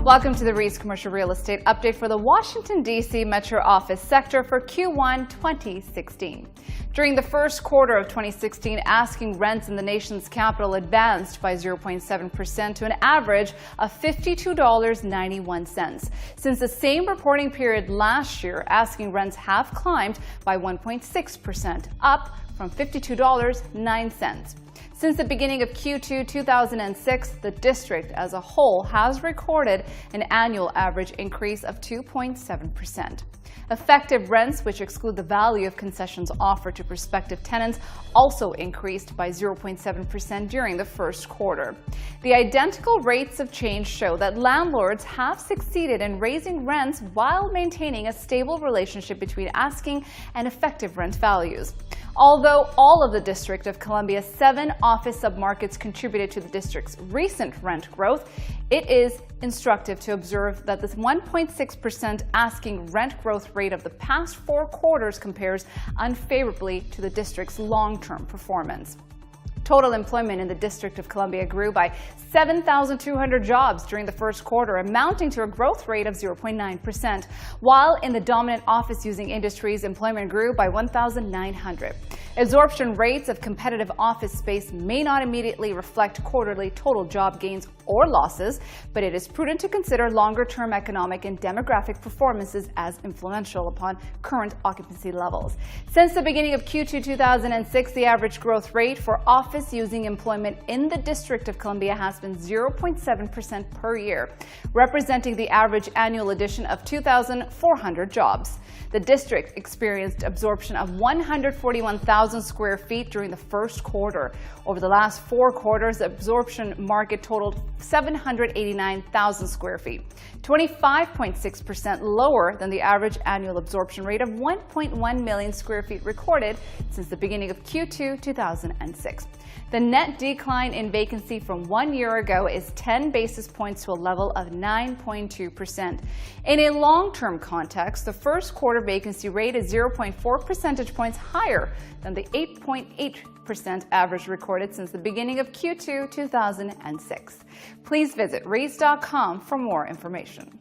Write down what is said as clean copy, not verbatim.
Welcome to the REIS Commercial Real Estate Update for the Washington, D.C. Metro Office sector for Q1 2016. During the first quarter of 2016, asking rents in the nation's capital advanced by 0.7% to an average of $52.91. Since the same reporting period last year, asking rents have climbed by 1.6%, up from $52.09. Since the beginning of Q2 2006, the district as a whole has recorded an annual average increase of 2.7%. Effective rents, which exclude the value of concessions offered to prospective tenants, also increased by 0.7% during the first quarter. The identical rates of change show that landlords have succeeded in raising rents while maintaining a stable relationship between asking and effective rent values. Although all of the District of Columbia's 7 office submarkets contributed to the district's recent rent growth, it is instructive to observe that this 1.6% asking rent growth rate of the past 4 quarters compares unfavorably to the district's long-term performance. Total employment in the District of Columbia grew by 7,200 jobs during the first quarter, amounting to a growth rate of 0.9%, while in the dominant office-using industries, employment grew by 1,900. Absorption rates of competitive office space may not immediately reflect quarterly total job gains or losses, but it is prudent to consider longer-term economic and demographic performances as influential upon current occupancy levels. Since the beginning of Q2 2006, the average growth rate for office-using employment in the District of Columbia has been 0.7% per year, representing the average annual addition of 2,400 jobs. The district experienced absorption of 141,000 square feet during the first quarter. Over the last 4 quarters, the absorption market totaled 789,000 square feet, 25.6% lower than the average annual absorption rate of 1.1 million square feet recorded since the beginning of Q2 2006. The net decline in vacancy from 1 year ago is 10 basis points to a level of 9.2%. In a long-term context, the first quarter vacancy rate is 0.4 percentage points higher than the 8.8% average recorded since the beginning of Q2 2006. Please visit REIS.com for more information.